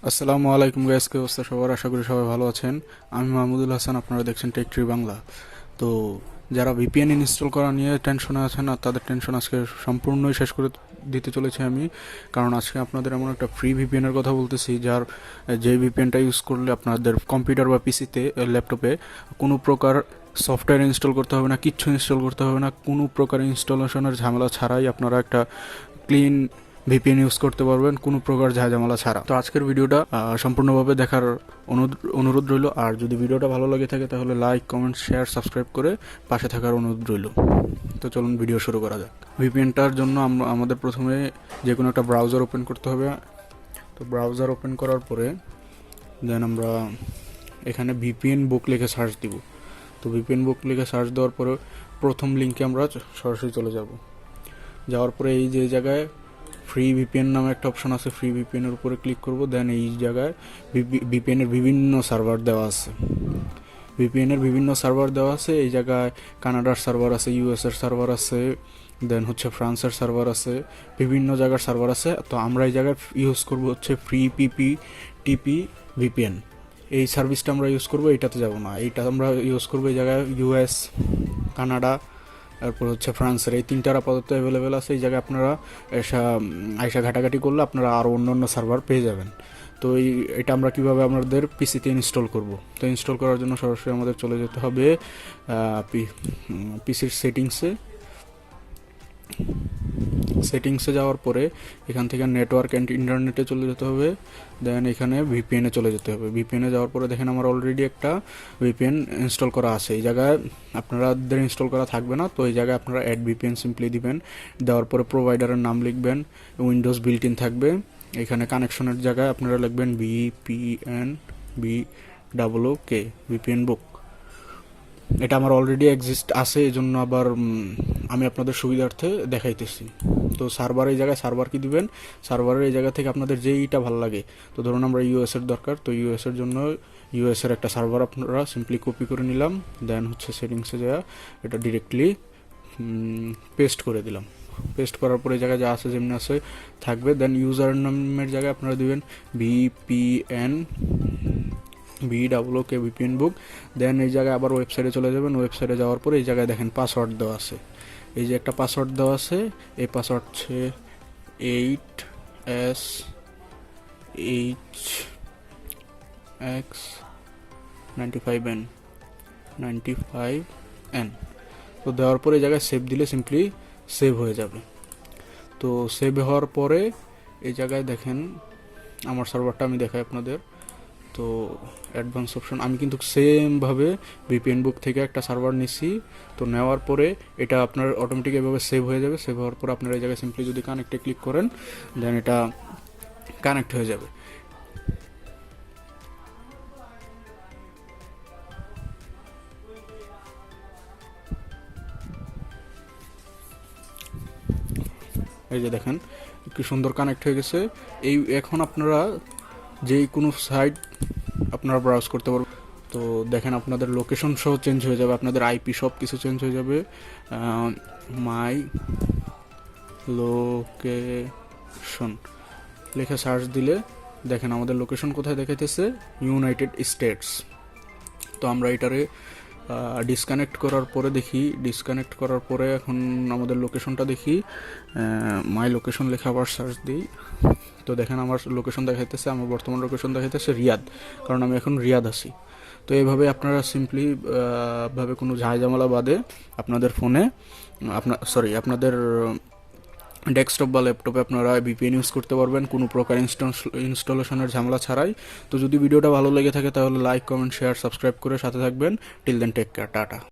আসসালামু আলাইকুম গাইস, কি অবস্থা সবার? আশা করি সবাই ভালো আছেন। আমি মাহমুদুল হাসান, আপনারা দেখছেন টেক ট্রি বাংলা। তো যারা ভিপিএন ইনস্টল করা নিয়ে টেনশনে আছেন, আর তাদের টেনশন আজকে সম্পূর্ণই শেষ করে দিতে চলেছি আমি। কারণ আজকে আপনাদের এমন একটা ফ্রি ভিপিএনের কথা বলতেছি, যে ভিপিএনটা ইউজ করলে আপনাদের কম্পিউটার বা পিসিতে, ল্যাপটপে কোনো প্রকার সফটওয়্যার ইনস্টল করতে হবে না, কিচ্ছু ইনস্টল করতে হবে না, কোনো প্রকার ইনস্টলেশনের ঝামেলা ছাড়াই আপনারা একটা ক্লিন ভিপিএন ইউজ করতে পারবেন, কোনো প্রকার ঝামেলা ছাড়া। তো আজকের ভিডিওটা সম্পূর্ণভাবে দেখার অনুরোধ রইল। আর যদি ভিডিওটা ভালো লাগে থাকে তাহলে লাইক, কমেন্ট, শেয়ার, সাবস্ক্রাইব করে পাশে থাকার অনুরোধ রইল। তো চলুন ভিডিও শুরু করা যাক। ভিপিএনটার জন্য আমাদের প্রথমে যে কোনো একটা ব্রাউজার ওপেন করতে হবে। তো ব্রাউজার ওপেন করার পরে দেন আমরা এখানে ভিপিএন বুক লিখে সার্চ দিব। তো ভিপিএন বুক লিখে সার্চ দেওয়ার পরে প্রথম লিঙ্কে আমরা সরাসরি চলে যাব। যাওয়ার পরে এই যে জায়গায় ফ্রি ভিপিএন নামে একটা অপশন আছে, ফ্রি ভিপিএনের উপরে ক্লিক করব। দেন এই জায়গায় ভিপিএনের বিভিন্ন সার্ভার দেওয়া আছে। এই জায়গায় কানাডার সার্ভার আছে, ইউএসের সার্ভার আছে, দেন হচ্ছে ফ্রান্সের সার্ভার আছে, বিভিন্ন জায়গার সার্ভার আছে। তো আমরা এই জায়গায় ইউজ করব হচ্ছে ফ্রি টিপি ভিপিএন। এই সার্ভিসটা আমরা ইউজ করব, এইটাতে যাব না। এইটা আমরা ইউজ করব এই জায়গায় ইউএস, কানাডা, তারপর হচ্ছে ফ্রান্সের এই তিনটার আপাতত অ্যাভেলেবেল আছে। এই জায়গায় আপনারা আইসা ঘাটাঘাটি করলে আপনারা আরও অন্য সার্ভার পেয়ে যাবেন। তো এটা আমরা কীভাবে আমাদের পিসিতে ইনস্টল করব। তো ইনস্টল করার জন্য সরাসরি আমাদের চলে যেতে হবে পিসির সেটিংসে যাওয়ার পরে এখান থেকে নেটওয়ার্ক অ্যান্ড ইন্টারনেটে চলে যেতে হবে। দেন এখানে ভিপিএনে চলে যেতে হবে। ভিপিএনে যাওয়ার পরে দেখেন আমার অলরেডি একটা ভিপিএন ইনস্টল করা আছে। এই জায়গায় আপনাদের ইনস্টল করা থাকবে না। তো এই জায়গায় আপনারা অ্যাড ভিপিএন সিম্পলি দিবেন। দেওয়ার পরে প্রোভাইডারের নাম লিখবেন, উইন্ডোজ বিল্ট ইন থাকবে। এখানে কানেকশনের জায়গায় আপনারা লিখবেন VPN ভিপিএন বুক। এটা আমার অলরেডি এক্সিস্ট আছে, এই জন্য আবার আমি আপনাদের সুবিধার্থে দেখাইতেছি। তো সার্ভার কি দিবেন, সার্ভারের এই জায়গা থেকে আপনাদের যেইটা ভালো লাগে। তো ধরুন আমরা ইউএসের দরকার, তো ইউএসের জন্য ইউএসের একটা সার্ভার আপনারা সিম্পলি কপি করে নিলাম। দেন হচ্ছে সেটিংসে যাওয়া এটা ডিরেক্টলি পেস্ট করে দিলাম। পেস্ট করার পরে এই জায়গায় যা আছে যেমনি আছে থাকবে। দেন ইউজার নামের জায়গায় আপনারা দিবেন ভিপিএন বুক। দেন এই জায়গায় আবার ওয়েবসাইটে চলে যাবেন। ওয়েবসাইটে যাওয়ার পরে এই জায়গায় দেখেন পাসওয়ার্ড দেওয়া আছে। এই যে একটা পাসওয়ার্ড দেওয়া আছে, এই পাসওয়ার্ড হচ্ছে 8SHX95N। তো দেওয়ার পরে এই জায়গায় সেভ দিলে সিম্পলি সেভ হয়ে যাবে। তো সেভ হওয়ার পরে এই জায়গায় দেখেন আমার সার্ভারটা আমি দেখাই আপনাদের। তো অ্যাডভান্স অপশন আমি কিন্তু সেমভাবে ভিপিএন বুক থেকে একটা সার্ভার নিছি। তো নেওয়ার পরে এটা আপনার অটোমেটিক এভাবে সেভ হয়ে যাবে। সেভ হওয়ার পর আপনারা এই জায়গায় সিম্পলি যদি কানেক্টে ক্লিক করেন, দেন এটা কানেক্ট হয়ে যাবে। এই যে দেখেন কি সুন্দর কানেক্ট হয়ে গেছে। এখন আপনারা যেই কোনো সাইট আপনারা ব্রাউজ করতে পারবেন। তো দেখেন আপনাদের লোকেশন সহ চেঞ্জ হয়ে যাবে, আপনাদের আইপি সব কিছু চেঞ্জ হয়ে যাবে। মাই লোকেশন লিখে সার্চ দিলে দেখেন আমাদের লোকেশন কোথায় দেখাইতেছে, ইউনাইটেড স্টেটস। তো আমরা এটারে ডিসকানেক্ট করার পরে এখন আমাদের লোকেশনটা দেখি। মাই লোকেশন লেখা আবার সার্চ দিই। তো দেখেন আমার লোকেশন দেখাইতেছে, আমার বর্তমান লোকেশন দেখাইতেছে রিয়াদ, কারণ আমি এখন রিয়াদ আছি। তো এইভাবে আপনারা সিম্পলি ভাবে কোনো ঝামেলা বাদে আপনাদের ফোনে আপনাদের ডেস্কটপ বা ল্যাপটপে আপনারা ভিপিএন ইউজ করতে পারবেন কোনো প্রকার ইনস্টলেশনের ঝামেলা ছাড়াই। তো যদি ভিডিওটা ভালো লেগে থাকে তাহলে লাইক, কমেন্ট, শেয়ার, সাবস্ক্রাইব করে সাথে থাকবেন। Till then take care, tata.